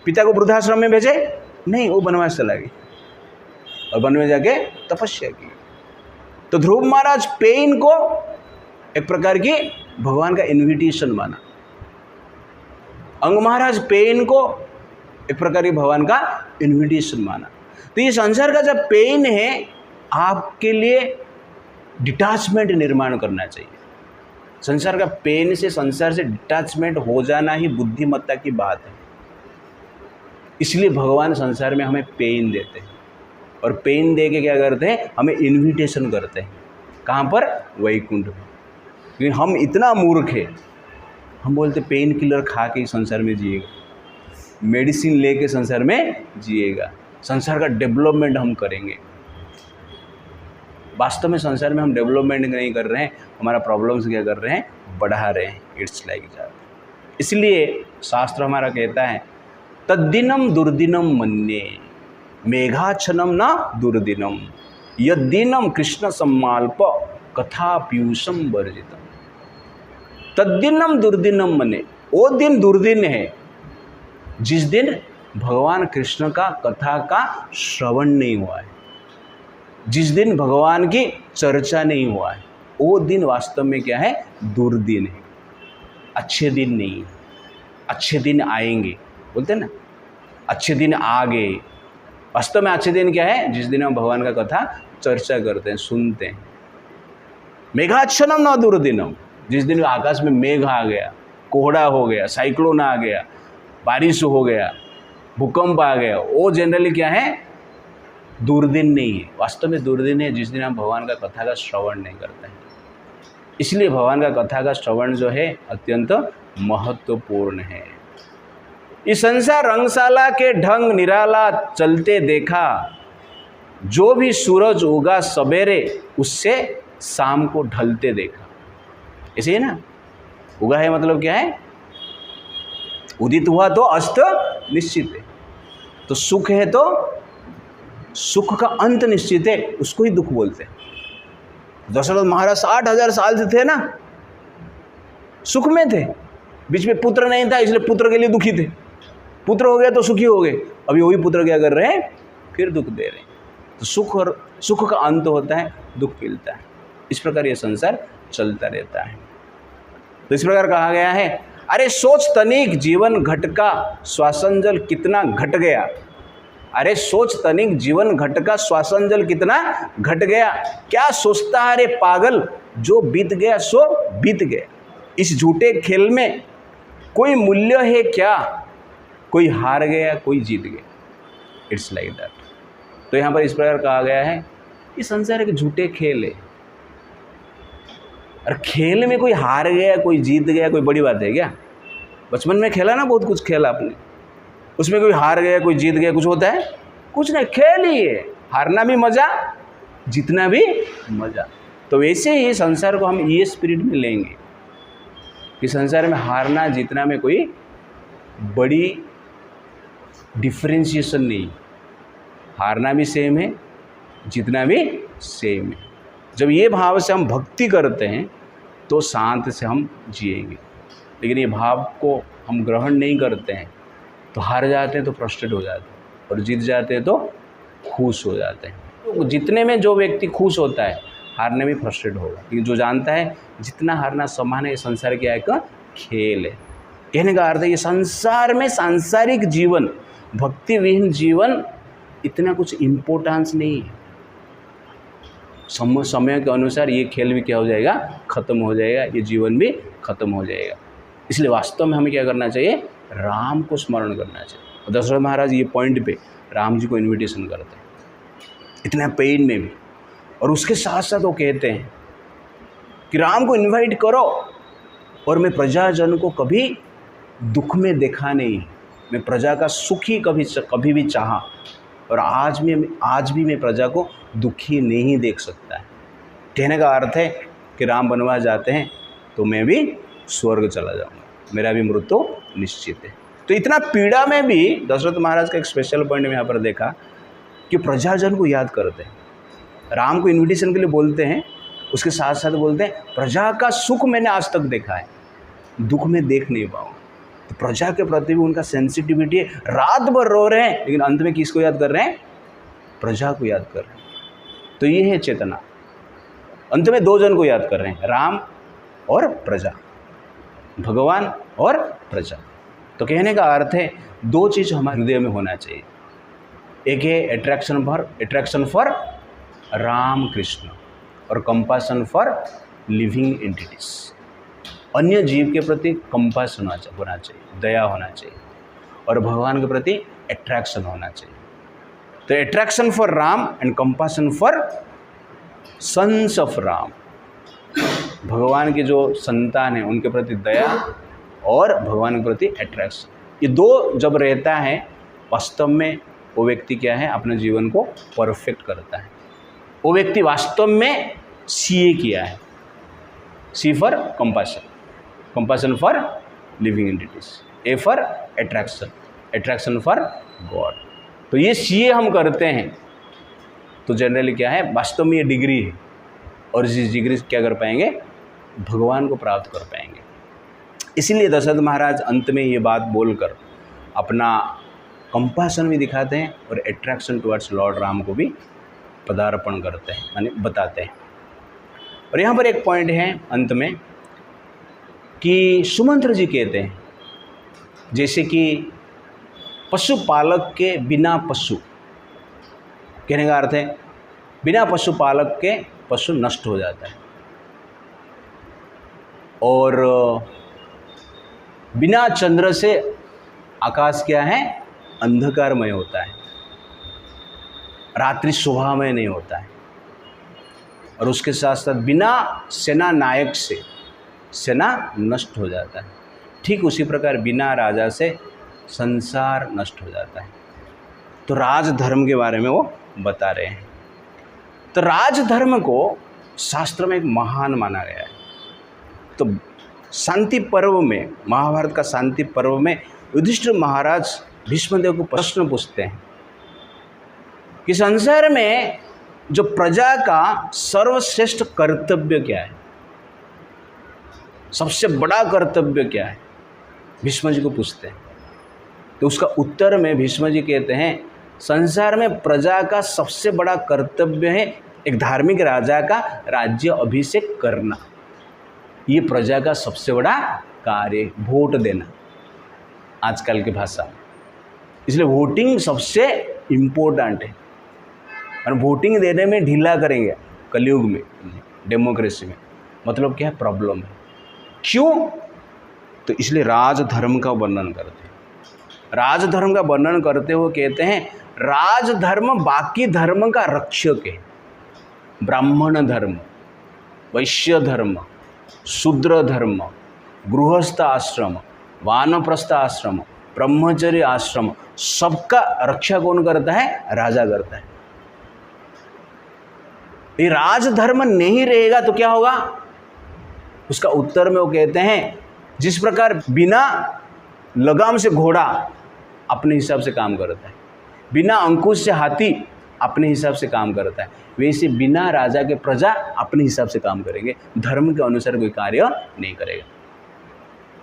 पिता को वृद्धाश्रम में भेजे नहीं, वो वनवास चला गया और वन में जाके तपस्या की। तो ध्रुव महाराज पेन को एक प्रकार की भगवान का इन्विटेशन माना, अंग महाराज पेन को एक प्रकार की भगवान का इन्विटेशन माना। तो ये संसार का जब पेन है, आपके लिए डिटैचमेंट निर्माण करना चाहिए। संसार का पेन से, संसार से डिटैचमेंट हो जाना ही बुद्धिमत्ता की बात है। इसलिए भगवान संसार में हमें पेन देते हैं, और पेन दे के क्या करते हैं? हमें इन्विटेशन करते हैं। कहाँ पर? वैकुंठ में। लेकिन हम इतना मूर्ख है, हम बोलते पेन किलर खा के संसार में जिएगा, मेडिसिन लेके संसार में जिएगा। संसार का डेवलपमेंट हम करेंगे। वास्तव में संसार में हम डेवलपमेंट नहीं कर रहे हैं, हमारा प्रॉब्लम्स क्या कर रहे हैं, बढ़ा रहे हैं। It's like that. इसलिए शास्त्र हमारा कहता है तद्दिनम दुर्दिनम मन्ये मेघाच्छनम न दुर्दिनम यद्दिनम कृष्ण सम्माल्प कथा पीयूषम वर्जितम। तद्दिनम दुर्दिनम मन्ये, वो दिन दुर्दिन है जिस दिन भगवान कृष्ण का कथा का श्रवण नहीं हुआ है, जिस दिन भगवान की चर्चा नहीं हुआ है, वो दिन वास्तव में क्या है, दुर्दिन है, अच्छे दिन नहीं है। अच्छे दिन आएंगे, बोलते हैं ना, अच्छे दिन आ गए। वास्तव में अच्छे दिन क्या है, जिस दिन हम भगवान का कथा चर्चा करते हैं, सुनते हैं। मेघाच्छनम न दुर्दिनम, जिस दिन आकाश में मेघ आ गया, कोहरा हो गया, साइक्लोन आ गया, बारिश हो गया, भूकंप आ गया, वो जनरली क्या है, दुर्दिन नहीं है। वास्तव में दुर्दिन है जिस दिन हम भगवान का कथा का श्रवण नहीं करते हैं। इसलिए भगवान का कथा का श्रवण जो है अत्यंत महत्वपूर्ण है। इस संसार रंगशाला के ढंग निराला चलते देखा, जो भी सूरज उगा सवेरे उससे शाम को ढलते देखा। ऐसे ही ना, उगा है मतलब क्या है, उदित हुआ तो अस्त निश्चित है। तो सुख है तो सुख का अंत निश्चित है, उसको ही दुख बोलते हैं। दशरथ महाराज 60,000 साल से थे ना, सुख में थे। बीच में पुत्र नहीं था, इसलिए पुत्र के लिए दुखी थे। पुत्र हो गया तो सुखी हो गए। अभी वही पुत्र क्या कर रहे हैं, फिर दुख दे रहे हैं। तो सुख और सुख का अंत होता है, दुख मिलता है। इस प्रकार ये संसार चलता रहता है। तो इस प्रकार कहा गया है, अरे सोच तनिक जीवन घट का श्वासंजल कितना घट गया। अरे सोच तनिक जीवन घट का श्वासंजल कितना घट गया। क्या सोचता है रे पागल, जो बीत गया सो बीत गया। इस झूठे खेल में कोई मूल्य है क्या, कोई हार गया कोई जीत गया। It's like that. तो यहाँ पर इस प्रकार कहा गया है, ये संसार एक झूठे खेल है। और खेल में कोई हार गया कोई जीत गया कोई बड़ी बात है क्या। बचपन में खेला ना, बहुत कुछ खेला आपने, उसमें कोई हार गया कोई जीत गया कुछ होता है, कुछ नहीं। खेल ही है, हारना भी मज़ा, जीतना भी मज़ा। तो वैसे ही संसार को हम ये स्पिरिट में लेंगे कि संसार में हारना जीतना में कोई बड़ी डिफ्रेंशिएशन नहीं। हारना भी सेम है, जीतना भी सेम है। जब ये भाव से हम भक्ति करते हैं तो शांत से हम जिएंगे। लेकिन ये भाव को हम ग्रहण नहीं करते हैं तो हार जाते हैं तो फ्रस्ट्रेट हो जाते हैं, और जीत जाते हैं तो खुश हो जाते हैं। तो जितने में जो व्यक्ति खुश होता है, हारने में फ्रस्ट्रेट होगा। लेकिन जो जानता है जितना हारना समान है, ये संसार क्या एक खेल है। कहने का अर्थ है ये संसार में सांसारिक जीवन, भक्ति विहीन जीवन इतना कुछ इम्पोर्टेंस नहीं है। समय के अनुसार ये खेल भी क्या हो जाएगा, खत्म हो जाएगा, ये जीवन भी खत्म हो जाएगा। इसलिए वास्तव में हमें क्या करना चाहिए, राम को स्मरण करना चाहिए। और दशरथ महाराज ये पॉइंट पे राम जी को इनविटेशन करते हैं, इतना पेन में भी। और उसके साथ साथ वो कहते हैं कि राम को इनवाइट करो, और मैं प्रजाजन को कभी दुख में देखा नहीं, मैं प्रजा का सुख ही कभी भी चाहा, और आज भी मैं प्रजा को दुखी नहीं देख सकता है। कहने का अर्थ है कि राम वनवास जाते हैं तो मैं भी स्वर्ग चला जाऊंगा, मेरा भी मृत्यु निश्चित है। तो इतना पीड़ा में भी दशरथ महाराज का एक स्पेशल पॉइंट में यहाँ पर देखा कि प्रजाजन को याद करते हैं, राम को इन्विटेशन के लिए बोलते हैं, उसके साथ साथ बोलते हैं प्रजा का सुख मैंने आज तक देखा है, दुख में देख नहीं पाऊंगा। तो प्रजा के प्रति भी उनका सेंसिटिविटी है, रात भर रो रहे हैं लेकिन अंत में किसको याद कर रहे हैं, प्रजा को याद कर रहे हैं। तो ये है चेतना। अंत में दो जन को याद कर रहे हैं, राम और प्रजा, भगवान और प्रजा। तो कहने का अर्थ है दो चीज़ हमारे हृदय में होना चाहिए। एक है अट्रैक्शन फॉर राम कृष्ण, और कंपैशन फॉर लिविंग एंटिटीज। अन्य जीव के प्रति कंपैशन होना चाहिए, दया होना चाहिए, और भगवान के प्रति अट्रैक्शन होना चाहिए। तो attraction for Ram and compassion for sons of Ram, भगवान के जो संतान हैं उनके प्रति दया और भगवान के प्रति अट्रैक्शन, ये दो जब रहता है वास्तव में वो व्यक्ति क्या है, अपने जीवन को परफेक्ट करता है। वो व्यक्ति वास्तव में CA किया है, C for compassion, compassion for living entities, A for attraction, attraction for God. तो ये CA हम करते हैं तो जनरली क्या है, वास्तव में ये डिग्री है, और इस डिग्री से क्या कर पाएंगे, भगवान को प्राप्त कर पाएंगे। इसीलिए दशरथ महाराज अंत में ये बात बोलकर अपना कंपैशन भी दिखाते हैं और अट्रैक्शन टुवर्ड्स लॉर्ड राम को भी पदार्पण करते हैं, यानी बताते हैं। और यहाँ पर एक पॉइंट है अंत में कि सुमंत्र जी कहते हैं, जैसे कि पशुपालक के बिना पशु, कहने का अर्थ है बिना पशुपालक के पशु नष्ट हो जाता है, और बिना चंद्र से आकाश क्या है, अंधकारमय होता है, रात्रि शोभामय नहीं होता है। और उसके साथ साथ बिना सेना नायक से सेना नष्ट हो जाता है। ठीक उसी प्रकार बिना राजा से संसार नष्ट हो जाता है। तो राजधर्म के बारे में वो बता रहे हैं। तो राजधर्म को शास्त्र में एक महान माना गया है। तो शांति पर्व में, महाभारत का शांति पर्व में युधिष्ठिर महाराज भीष्मदेव को प्रश्न पूछते हैं कि संसार में जो प्रजा का सर्वश्रेष्ठ कर्तव्य क्या है, सबसे बड़ा कर्तव्य क्या है, भीष्म जी को पूछते हैं। तो उसका उत्तर में भीष्म जी कहते हैं, संसार में प्रजा का सबसे बड़ा कर्तव्य है एक धार्मिक राजा का राज्य अभिषेक करना। ये प्रजा का सबसे बड़ा कार्य, वोट देना आजकल की भाषा में। इसलिए वोटिंग सबसे इम्पोर्टेंट है, और वोटिंग देने में ढीला करेंगे कलयुग में, डेमोक्रेसी में, मतलब क्या है, प्रॉब्लम है। क्यों? तो इसलिए राजधर्म का वर्णन करते हैं। राजधर्म का वर्णन करते हुए कहते हैं, राजधर्म बाकी धर्म का रक्षक है। ब्राह्मण धर्म, वैश्य धर्म, शूद्र धर्म, गृहस्थ आश्रम, वानप्रस्थ आश्रम, ब्रह्मचर्य आश्रम, सबका रक्षा कौन करता है? राजा करता है। ये राजधर्म नहीं रहेगा तो क्या होगा? उसका उत्तर में वो कहते हैं, जिस प्रकार बिना लगाम से घोड़ा अपने हिसाब से काम करता है, बिना अंकुश से हाथी अपने हिसाब से काम करता है, वैसे बिना राजा के प्रजा अपने हिसाब से काम करेंगे, धर्म के अनुसार कोई कार्य नहीं करेगा।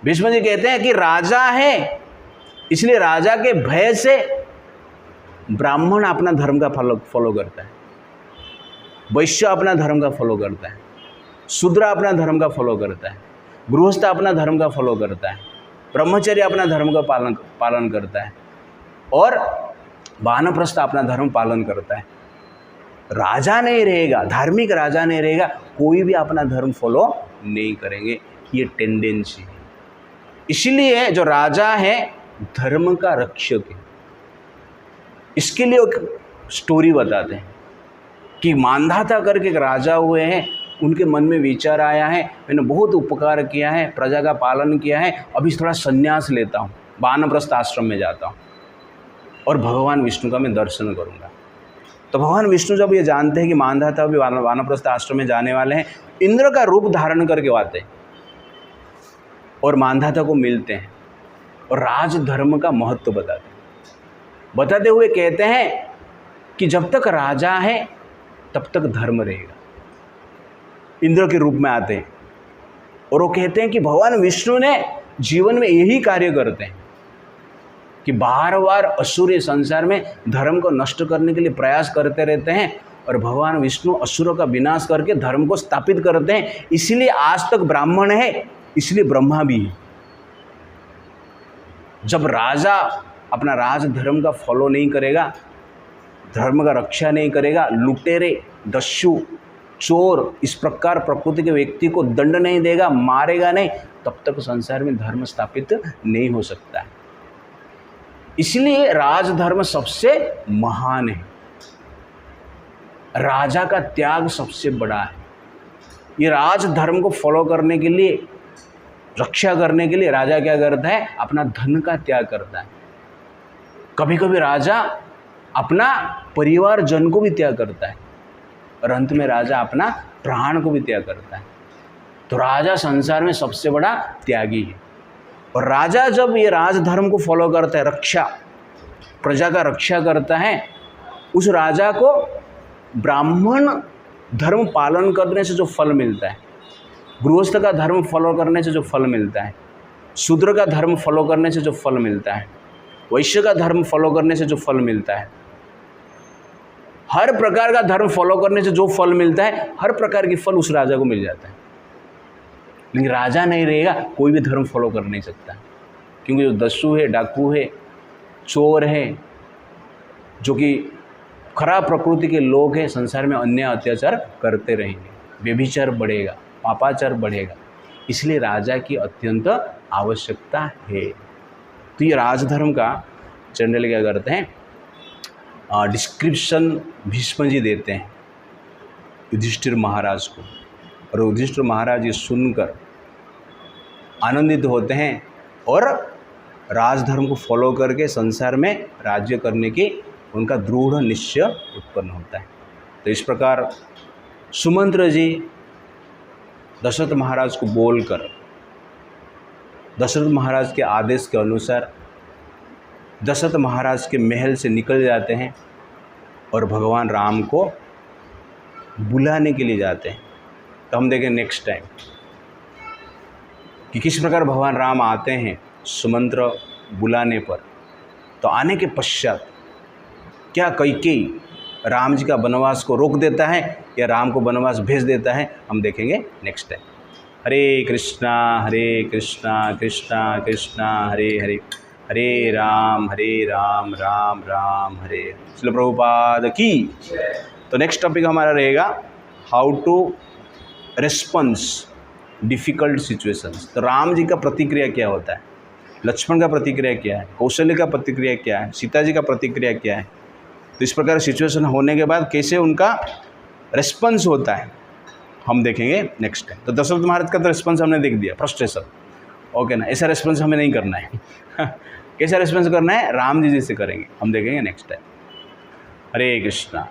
भीष्म जी कहते हैं कि राजा है, इसलिए राजा के भय से ब्राह्मण अपना धर्म का फॉलो करता है, वैश्य अपना धर्म का फॉलो करता है, शूद्र अपना धर्म का फॉलो करता है, गृहस्थ अपना धर्म का फॉलो करता है, ब्रह्मचर्य अपना धर्म का पालन करता है, और वानप्रस्थ अपना धर्म पालन करता है। राजा नहीं रहेगा, धार्मिक राजा नहीं रहेगा, कोई भी अपना धर्म फॉलो नहीं करेंगे। ये टेंडेंसी है। इसलिए जो राजा है धर्म का रक्षक है। इसके लिए एक स्टोरी बताते हैं कि मांधाता करके एक राजा हुए हैं, उनके मन में विचार आया है, मैंने बहुत उपकार किया है, प्रजा का पालन किया है, अभी थोड़ा संन्यास लेता हूँ, वानप्रस्थ आश्रम में जाता हूँ और भगवान विष्णु का मैं दर्शन करूँगा। तो भगवान विष्णु जब ये जानते हैं कि मांधाता भी वानप्रस्थ आश्रम में जाने वाले हैं, इंद्र का रूप धारण करके आते हैं और मांधाता को मिलते हैं और राजधर्म का महत्व बताते हुए कहते हैं कि जब तक राजा है तब तक धर्म रहेगा। इंद्र के रूप में आते हैं और वो कहते हैं कि भगवान विष्णु ने जीवन में यही कार्य करते हैं कि बार बार असुर संसार में धर्म को नष्ट करने के लिए प्रयास करते रहते हैं, और भगवान विष्णु असुरों का विनाश करके धर्म को स्थापित करते हैं। इसीलिए आज तक ब्राह्मण है, इसलिए ब्रह्मा भी है। जब राजा अपना राजधर्म का फॉलो नहीं करेगा, धर्म का रक्षा नहीं करेगा, लुटेरे, दस्यु, चोर इस प्रकार प्रकृति के व्यक्ति को दंड नहीं देगा, मारेगा नहीं, तब तक संसार में धर्म स्थापित नहीं हो सकता है। इसलिए राजधर्म सबसे महान है, राजा का त्याग सबसे बड़ा है। ये राजधर्म को फॉलो करने के लिए, रक्षा करने के लिए राजा क्या करता है? अपना धन का त्याग करता है। कभी कभी राजा अपना परिवार जन को भी त्याग करता है और अंत में राजा अपना प्राण को भी त्याग करता है। तो राजा संसार में सबसे बड़ा त्यागी है। और राजा जब ये राजधर्म को फॉलो करता है, रक्षा, प्रजा का रक्षा करता है, उस राजा को ब्राह्मण धर्म पालन करने से जो फल मिलता है, गृहस्थ का धर्म फॉलो करने से जो फल मिलता है, शूद्र का धर्म फॉलो करने से जो फल मिलता है, वैश्य का धर्म फॉलो करने से जो फल मिलता है, हर प्रकार का धर्म फॉलो करने से जो फल मिलता है, हर प्रकार की फल उस राजा को मिल जाता है। लेकिन राजा नहीं रहेगा, कोई भी धर्म फॉलो कर नहीं सकता, क्योंकि जो दस्यु है, डाकू है, चोर है, जो कि खराब प्रकृति के लोग हैं, संसार में अन्याय अत्याचार करते रहेंगे, व्यभिचार बढ़ेगा, पापाचार बढ़ेगा। इसलिए राजा की अत्यंत आवश्यकता है। तो ये राजधर्म का जनरली क्या करते हैं, डिस्क्रिप्शन भीष्म जी देते हैं युधिष्ठिर महाराज को, और युधिष्ठिर महाराज ये सुनकर आनंदित होते हैं और राजधर्म को फॉलो करके संसार में राज्य करने की उनका दृढ़ निश्चय उत्पन्न होता है। तो इस प्रकार सुमंत्र जी दशरथ महाराज को बोलकर दशरथ महाराज के आदेश के अनुसार दशरथ महाराज के महल से निकल जाते हैं और भगवान राम को बुलाने के लिए जाते हैं। तो हम देखें नेक्स्ट टाइम कि किस प्रकार भगवान राम आते हैं सुमंत्र बुलाने पर। तो आने के पश्चात क्या कैकेयी राम जी का वनवास को रोक देता है या राम को वनवास भेज देता है, हम देखेंगे नेक्स्ट टाइम। हरे कृष्णा कृष्णा कृष्णा हरे हरे, हरे राम राम राम हरे। श्रील प्रभुपाद की। तो नेक्स्ट टॉपिक हमारा रहेगा how to response difficult situations. तो राम जी का प्रतिक्रिया क्या होता है, लक्ष्मण का प्रतिक्रिया क्या है, कौशल्य का प्रतिक्रिया क्या है, सीता जी का प्रतिक्रिया क्या है। तो इस प्रकार सिचुएशन होने के बाद कैसे उनका रिस्पॉन्स होता है हम देखेंगे नेक्स्ट टाइम। तो दशरथ महाराज का तो रिस्पॉन्स हमने देख दिया, फ्रस्ट्रेशन, ओके ना। ऐसा रिस्पॉन्स हमें नहीं करना है कैसा रिस्पॉन्स करना है, राम जी जैसे करेंगे, हम देखेंगे नेक्स्ट टाइम। हरे कृष्णा।